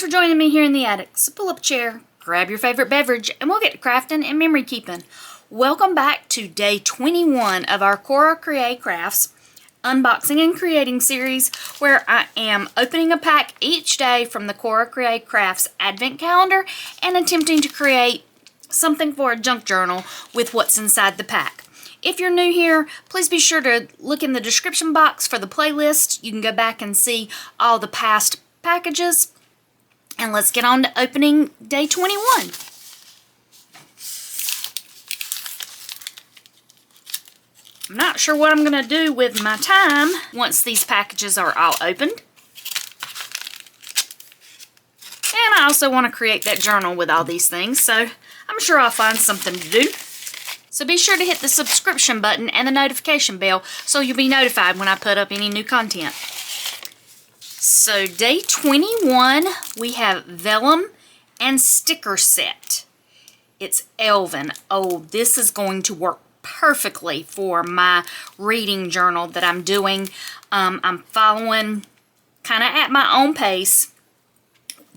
for joining me here in the attic. So pull up a chair, grab your favorite beverage, and we'll get to crafting and memory keeping. Welcome back to day 21 of our Cora Crea crafts unboxing and creating series, where I am opening a pack each day from the Cora Crea crafts advent calendar and attempting to create something for a junk journal with what's inside the pack. If you're new here, please be sure to look in the description box for the playlist. You can go back and see all the past packages. And let's get on to opening day 21. I'm not sure what I'm going to do with my time once these packages are all opened. And I also want to create that journal with all these things, so I'm sure I'll find something to do. So be sure to hit the subscription button and the notification bell so you'll be notified when I put up any new content. So day 21, we have vellum and sticker set. It's elven. Oh, this is going to work perfectly for my reading journal that I'm doing. I'm following kind of at my own pace.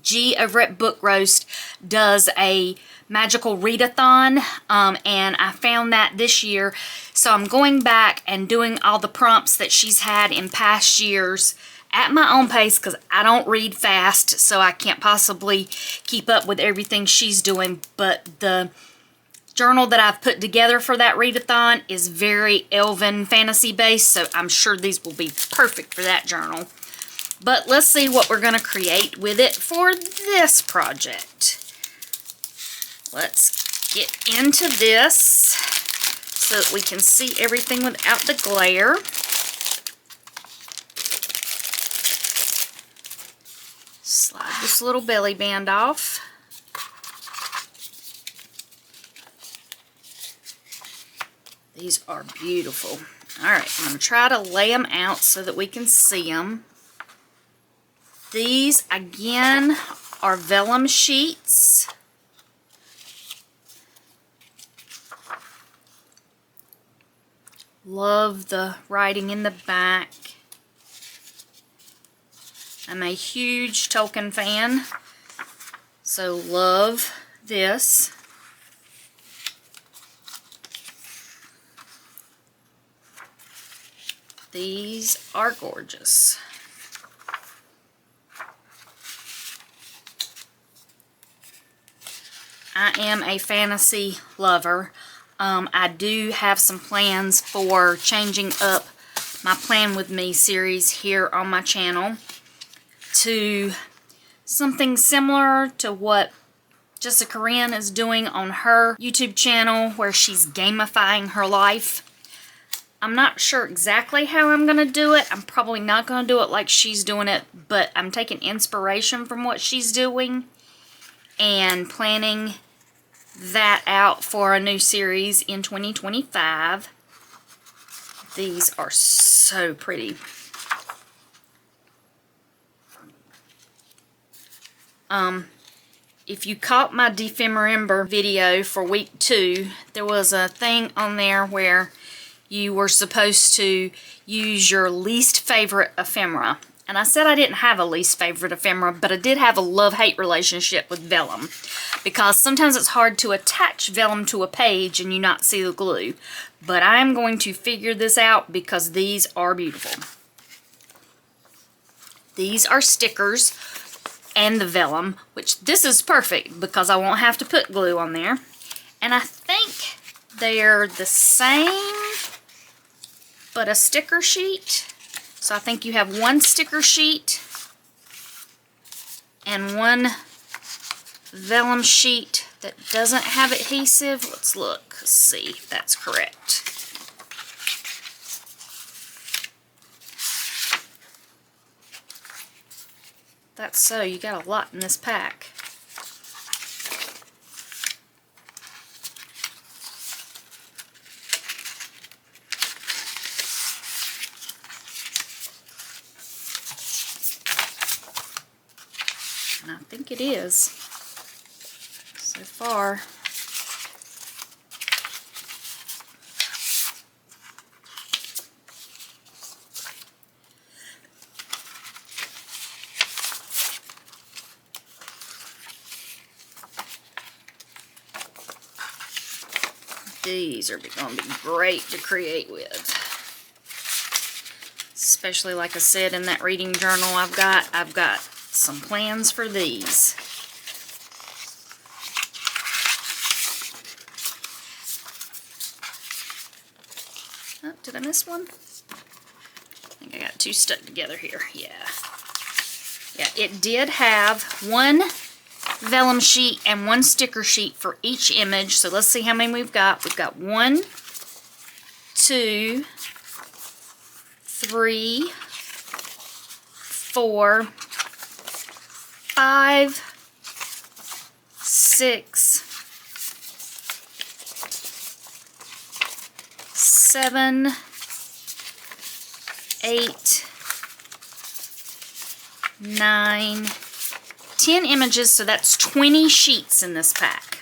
G over at Book Roast does a magical readathon, and I found that this year. So I'm going back and doing all the prompts that she's had in past years at my own pace, because I don't read fast, so I can't possibly keep up with everything she's doing. But the journal that I've put together for that readathon is very elven fantasy based, so I'm sure these will be perfect for that journal. But let's see what we're going to create with it for this project. Let's get into this so that we can see everything without the glare. Slide this little belly band off. These are beautiful. Alright, I'm going to try to lay them out so that we can see them. These, again, are vellum sheets. Love the writing in the back. I'm a huge Tolkien fan, so love this. These are gorgeous. I am a fantasy lover. I do have some plans for changing up my Plan With Me series here on my channel to something similar to what Jessica Wren is doing on her YouTube channel, where she's gamifying her life. I'm not sure exactly how I'm going to do it. I'm probably not going to do it like she's doing it, but I'm taking inspiration from what she's doing and planning that out for a new series in 2025. These are so pretty. If you caught my Defember video for week 2, there was a thing on there where you were supposed to use your least favorite ephemera. And I said I didn't have a least favorite ephemera, but I did have a love-hate relationship with vellum, because sometimes it's hard to attach vellum to a page and you not see the glue. But I'm going to figure this out because these are beautiful. These are stickers and the vellum, which this is perfect because I won't have to put glue on there. And I think they're the same, but a sticker sheet. So I think you have one sticker sheet and one vellum sheet that doesn't have adhesive. Let's look, let's see if that's correct. That's so, you got a lot in this pack. And I think it is so far. These are going to be great to create with. Especially, like I said, in that reading journal I've got some plans for these. Oh, did I miss one? I think I got two stuck together here. Yeah. Yeah, it did have one vellum sheet and one sticker sheet for each image. So let's see how many we've got. We've got 1, 2, 3, 4, 5, 6, 7, 8, 9, 10 images, so that's 20 sheets in this pack.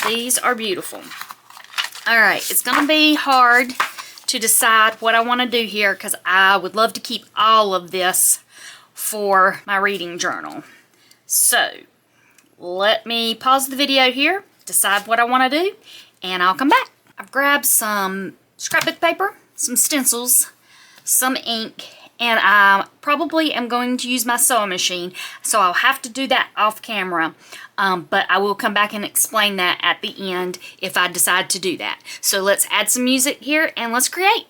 These are beautiful. Alright, it's going to be hard to decide what I want to do here because I would love to keep all of this for my reading journal. So, let me pause the video here, decide what I want to do, and I'll come back. I've grabbed some scrapbook paper, some stencils, some ink, and I probably am going to use my sewing machine, so I'll have to do that off camera, but I will come back and explain that at the end if I decide to do that. So let's add some music here and let's create.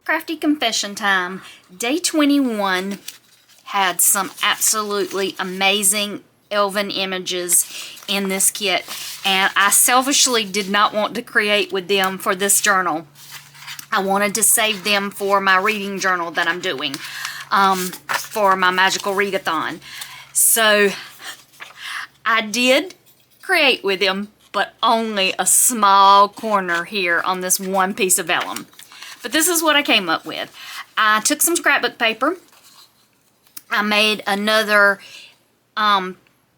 Crafty confession time. Day 21 had some absolutely amazing elven images in this kit, and I selfishly did not want to create with them for this journal. I wanted to save them for my reading journal that I'm doing for my magical readathon. So I did create with them, but only a small corner here on this one piece of vellum. But this is what I came up with. I took some scrapbook paper. I made another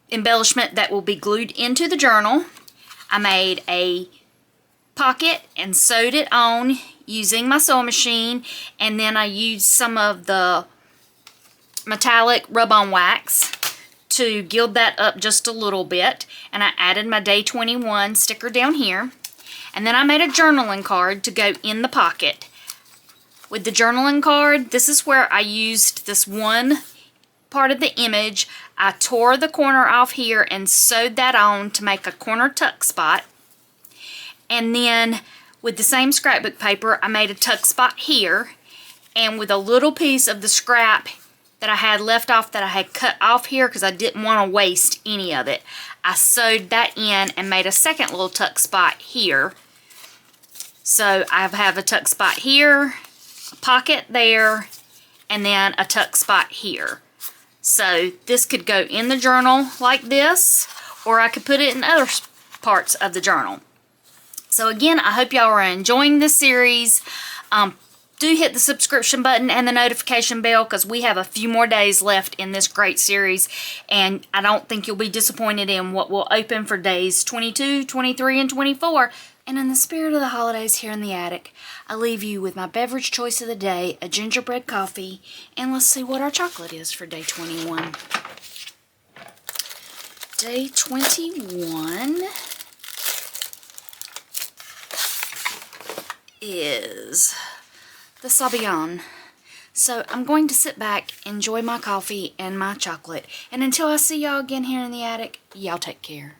embellishment that will be glued into the journal. I made a pocket and sewed it on using my sewing machine, and then I used some of the metallic rub-on wax to gild that up just a little bit, and I added my day 21 sticker down here, and then I made a journaling card to go in the pocket. With the journaling card, this is where I used this one part of the image. I tore the corner off here and sewed that on to make a corner tuck spot. And then with the same scrapbook paper, I made a tuck spot here. And with a little piece of the scrap that I had left off that I had cut off here because I didn't want to waste any of it, I sewed that in and made a second little tuck spot here. So I have a tuck spot here, a pocket there, and then a tuck spot here. So this could go in the journal like this, or I could put it in other parts of the journal. So again, I hope y'all are enjoying this series. Do hit the subscription button and the notification bell because we have a few more days left in this great series, and I don't think you'll be disappointed in what will open for days 22, 23, and 24. And in the spirit of the holidays here in the attic, I leave you with my beverage choice of the day, a gingerbread coffee, and let's see what our chocolate is for day 21. Day 21 is the Sabayon. So I'm going to sit back, enjoy my coffee and my chocolate, and until I see y'all again here in the attic, y'all take care.